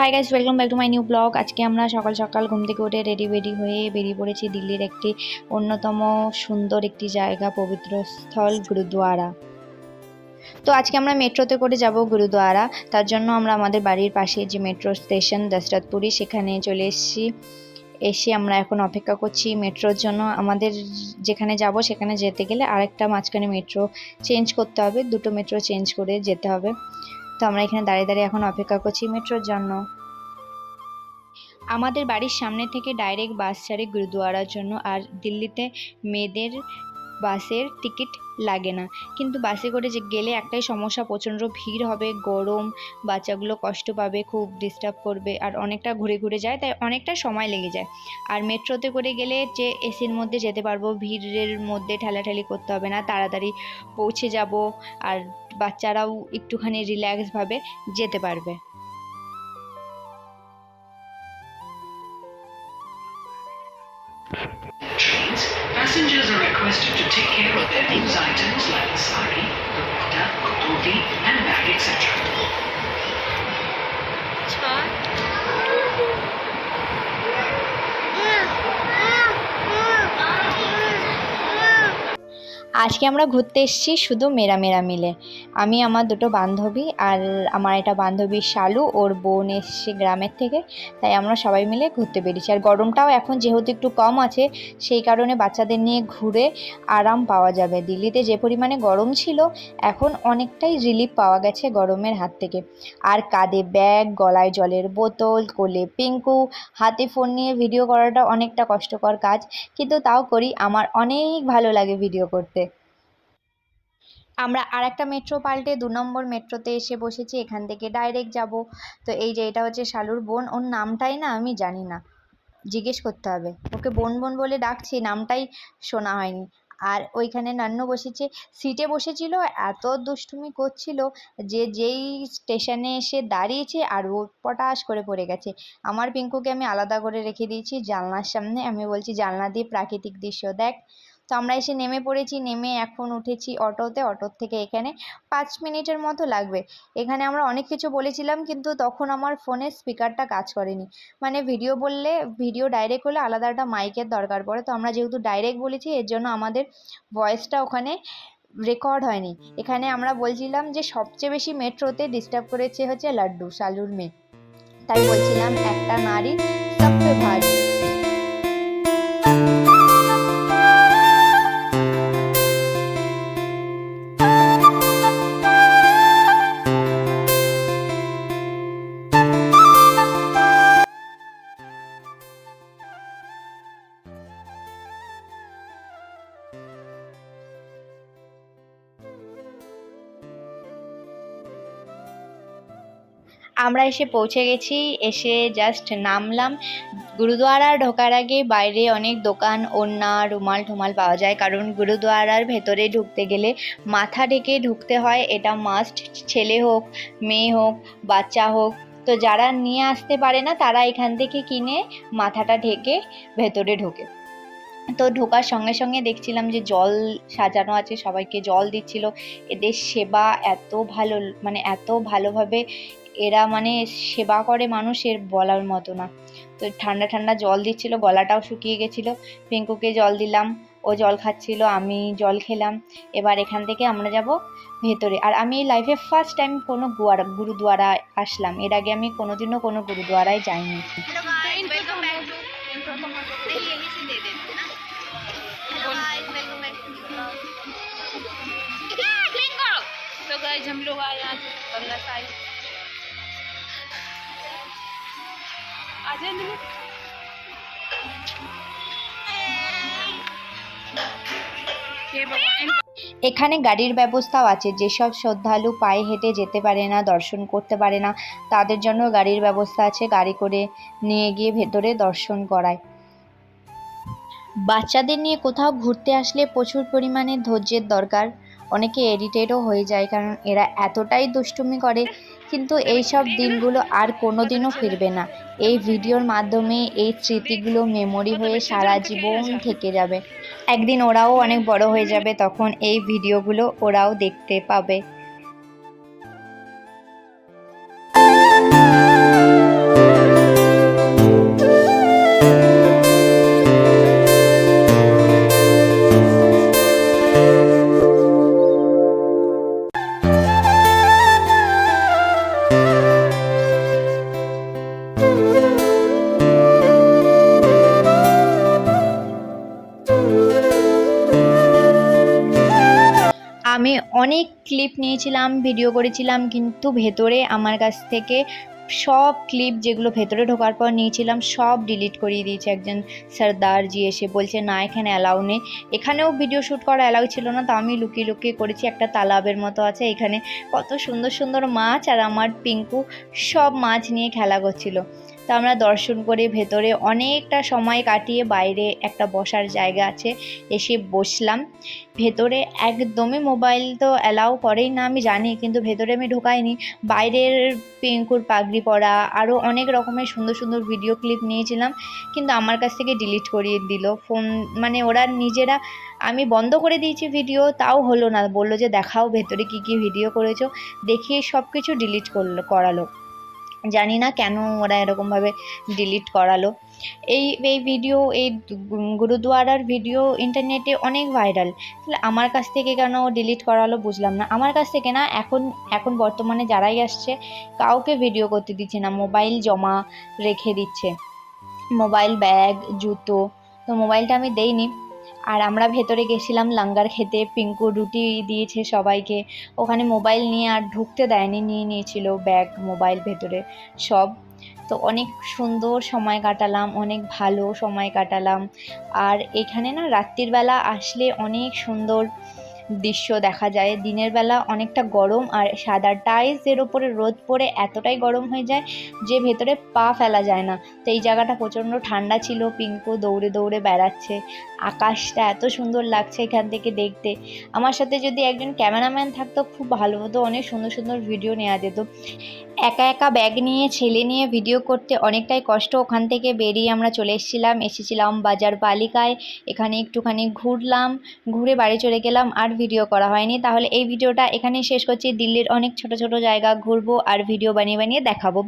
Hi guys, welcome back to my new blog. আজকে আমরা সকাল সকাল ঘুম থেকে উঠে রেডি হয়ে বেরিয়ে পড়েছি দিল্লির একটি অন্যতম সুন্দর একটি জায়গা, পবিত্র স্থল গুরুদুয়ারা। তো আজকে আমরা মেট্রোতে করে যাব গুরুদুয়ারা। তার জন্য আমরা আমাদের বাড়ির পাশে যে মেট্রো স্টেশন দশরথপুরি সেখানে চলে এসে আমরা এখন অপেক্ষা করছি মেট্রোর জন্য। আমাদের যেখানে যাব সেখানে যেতে গেলে আরেকটা মাঝখানে মেট্রো চেঞ্জ করতে হবে, দুটো মেট্রো চেঞ্জ করে যেতে হবে। তো আমরা এখানে দাঁড়িয়ে এখন অপেক্ষা করছি মেট্রোর জন্য। আমাদের বাড়ির সামনে থেকে ডাইরেক্ট বাস ছাড়ে গুরুদুয়ারার জন্য। আর দিল্লিতে মেয়েদের বাসের টিকিট লাগে না, কিন্তু বাসে করে যে গেলে একটাই সমস্যা, প্রচণ্ড ভিড় হবে, গরম, বাচ্চাগুলো কষ্ট পাবে, খুব ডিস্টার্ব করবে, আর অনেকটা ঘুরে ঘুরে যায়, তাই অনেকটা সময় লেগে যায়। আর মেট্রোতে করে গেলে যে এসির মধ্যে যেতে পারবো, ভিড়ের মধ্যে ঠেলাঠেলি করতে হবে না, তাড়াতাড়ি পৌঁছে যাব, আর বাচ্চারাও একটুখানি রিল্যাক্সভাবে যেতে পারবে। Trains, passengers are requested to take care of their loose items like sari, dupatta, dhoti and bag, etc. আজকে আমরা ঘুরতে এসেছি শুধু মেয়েরা মিলে। আমি, আমার দুটো বান্ধবী, আর আমার একটা বান্ধবী শালু, ওর বোন এসছে গ্রামের থেকে, তাই আমরা সবাই মিলে ঘুরতে বেরিয়েছি। আর গরমটাও এখন যেহেতু একটু কম আছে, সেই কারণে বাচ্চাদের নিয়ে ঘুরে আরাম পাওয়া যাবে। দিল্লিতে যে পরিমাণে গরম ছিল, এখন অনেকটাই রিলিফ পাওয়া গেছে গরমের হাত থেকে। আর কাঁধে ব্যাগ, গলায় জলের বোতল, কোলে পিঙ্কু, হাতে ফোন নিয়ে ভিডিও করাটা অনেকটা কষ্টকর কাজ, কিন্তু তাও করি, আমার অনেক ভালো লাগে ভিডিও করতে। আমরা আরেকটা মেট্রো পাল্টে 2 নম্বর মেট্রোতে এসে বসেছি, এখান থেকে ডাইরেক্ট যাব। তো এই যে এটা হচ্ছে শালুর বোন, ওর নামটাই না আমি জানি না, জিজ্ঞেস করতে হবে। ওকে বোন বোন বলে ডাকছি, নামটাই শোনা হয়নি। আর ওইখানে নান্নু বসেছে, সিটে বসেছিল, এত দুষ্টুমি করছিল যে যেই স্টেশনে এসে দাঁড়িয়েছে আর ও পটাশ করে পড়ে গেছে। আমার পিঙ্কুকে আমি আলাদা করে রেখে দিয়েছি জানলার সামনে, আমি বলছি জানলা দিয়ে প্রাকৃতিক দৃশ্য দেখ। তো আমরা এসে নেমে পড়েছি, নেমে এখন উঠেছি অটোতে। অটোর থেকে এখানে 5 মিনিটের মতো লাগবে। এখানে আমরা অনেক কিছু বলেছিলাম, কিন্তু তখন আমার ফোনের স্পিকারটা কাজ করেনি। মানে ভিডিও ডাইরেক্ট হলে আলাদা একটা মাইকের দরকার পড়ে, তো আমরা যেহেতু ডাইরেক্ট বলেছি, এর জন্য আমাদের ভয়েসটা ওখানে রেকর্ড হয়নি। এখানে আমরা বলছিলাম যে সবচেয়ে বেশি মেট্রোতে ডিস্টার্ব করেছে হচ্ছে লাড্ডু, শালুর মেয়ে, তাই বলছিলাম একটা নারী সব পে ভারী। আমরা এসে পৌঁছে গেছি, এসে জাস্ট নামলাম। গুরুদুয়ারা ঢোকার আগে বাইরে অনেক দোকান, ওড়না, রুমাল ঠুমাল পাওয়া যায়, কারণ গুরুদুয়ারার ভেতরে ঢুকতে গেলে মাথা ঢেকে ঢুকতে হয়, এটা মাস্ট। ছেলে হোক, মেয়ে হোক, বাচ্চা হোক, তো যারা নিয়ে আসতে পারে না তারা এখান থেকে কিনে মাথাটা ঢেকে ভেতরে ঢোকে। তো ঢোকার সঙ্গে সঙ্গে দেখছিলাম যে জল সাজানো আছে, সবাইকে জল দিচ্ছিল। এদের সেবা এত ভালো, মানে এত ভালোভাবে এরা মানে সেবা করে মানুষের, বলার মতো না। তো ঠান্ডা ঠান্ডা জল দিচ্ছিল, গলাটাও শুকিয়ে গেছিলো। পিঙ্কুকে জল দিলাম, ও জল খাচ্ছিল, আমি জল খেলাম। এবার এখান থেকে আমরা যাব ভেতরে। আর আমি লাইফে ফার্স্ট টাইম কোনো গুরুদুয়ারায় আসলাম, এর আগে আমি কোনোদিনও কোনো গুরুদুয়ারায় যাইনি। तो गाइस हम लोग आए आज गंगा साइड आ जाए। এখানে গাড়ির ব্যবস্থাও আছে, যেসব শ্রদ্ধালু পায়ে হেঁটে যেতে পারে না, দর্শন করতে পারে না, তাদের জন্য গাড়ির ব্যবস্থা আছে, গাড়ি করে নিয়ে গিয়ে ভেতরে দর্শন করায়। বাচ্চাদের নিয়ে কোথাও ঘুরতে আসলে প্রচুর পরিমাণে ধৈর্যের দরকার। অনেকে এরিটেটও হয়ে যায়, কারণ এরা এতটাই দুষ্টুমি করে। কিন্তু এই সব দিনগুলো আর কোনো দিনও ফিরবে না। এই ভিডিওর মাধ্যমে এই স্মৃতিগুলো মেমোরি হয়ে সারা জীবন থেকে যাবে। একদিন ওরাও অনেক বড় হয়ে যাবে, তখন এই ভিডিওগুলো ওরাও দেখতে পাবে। অনেক ক্লিপ নিয়েছিলাম, ভিডিও করেছিলাম, কিন্তু ভেতরে আমার কাছ থেকে সব ক্লিপ যেগুলো ভেতরে ঢোকার পর নিয়েছিলাম সব ডিলিট করিয়ে দিয়েছে একজন সর্দারজি এসে, বলছে না এখানে অ্যালাউ নেই। এখানেও ভিডিও শ্যুট করা অ্যালাউ ছিল না, তো আমি লুকিয়ে লুকিয়ে করেছি। একটা তালাবের মতো আছে, এখানে কত সুন্দর সুন্দর মাছ, আর আমার পিঙ্কু সব মাছ নিয়ে খেলা করছিল। তো আমরা দর্শন করে ভেতরে অনেকটা সময় কাটিয়ে বাইরে একটা বসার জায়গা আছে, এসে বসলাম। ভেতরে একদমই মোবাইল তো অ্যালাউ করেই না আমি জানি, কিন্তু ভেতরে আমি ঢোকাইনি। বাইরের পিঙ্কুর পাগড়ি পরা আরও অনেক রকমের সুন্দর সুন্দর ভিডিও ক্লিপ নিয়েছিলাম, কিন্তু আমার কাছ থেকে ডিলিট করিয়ে দিল ফোন। মানে ওরা নিজেরা, আমি বন্ধ করে দিয়েছি ভিডিও, তাও হলো না, বললো যে দেখাও ভেতরে কী কী ভিডিও করেছো, দেখিয়ে সব কিছু ডিলিট করালো। জানি না কেন ওরা এরকমভাবে ডিলিট করালো। এই ভিডিও, এই গুরুদুয়ারার ভিডিও ইন্টারনেটে অনেক ভাইরাল, তাহলে আমার কাছ থেকে কেন ডিলিট করালো বুঝলাম না। আমার কাছ থেকে না, এখন বর্তমানে যারাই আসছে কাউকে ভিডিও করতে দিচ্ছে না, মোবাইল জমা রেখে দিচ্ছে, মোবাইল, ব্যাগ, জুতো। তো মোবাইলটা আমি দেইনি। আর আমরা ভেতরে গেছিলাম লাঙ্গার খেতে, পিঙ্কু রুটি দিয়েছে সবাইকে, ওখানে মোবাইল নিয়ে আর ঢুকতে দেয়নি, নিয়ে নিয়েছিল ব্যাগ, মোবাইল ভেতরে সব। তো অনেক সুন্দর সময় কাটালাম, অনেক ভালো সময় কাটালাম। আর এখানে না রাত্রির বেলা আসলে অনেক সুন্দর দৃশ্য দেখা যায়। দিনের বেলা অনেকটা গরম, আর সাদা টাইলসের ওপরে রোদ পড়ে এতটাই গরম হয়ে যায় যে ভেতরে পা ফেলা যায় না। তো এই জায়গাটা প্রচণ্ড ঠান্ডা ছিল, পিঙ্কু দৌড়ে দৌড়ে বেড়াচ্ছে, আকাশটা এত সুন্দর লাগছে এখান থেকে দেখতে। আমার সাথে যদি একজন ক্যামেরাম্যান থাকতো খুব ভালো হতো, অনেক সুন্দর সুন্দর ভিডিও নেওয়া যেত। একা একা ব্যাগ নিয়ে, ছেলে নিয়ে ভিডিও করতে অনেকটাই কষ্ট। ওখান থেকে বেরিয়ে আমরা চলে এসেছিলাম বাজার পালিকায়, এখানে একটুখানি ঘুরলাম, ঘুরে বাড়ি চলে গেলাম, আর ভিডিও করা হয়নি। তাহলে এই ভিডিওটা এখানেই শেষ করছি। দিল্লির অনেক ছোট ছোট জায়গা ঘুরবো আর ভিডিও বানিয়ে বানিয়ে দেখাবো।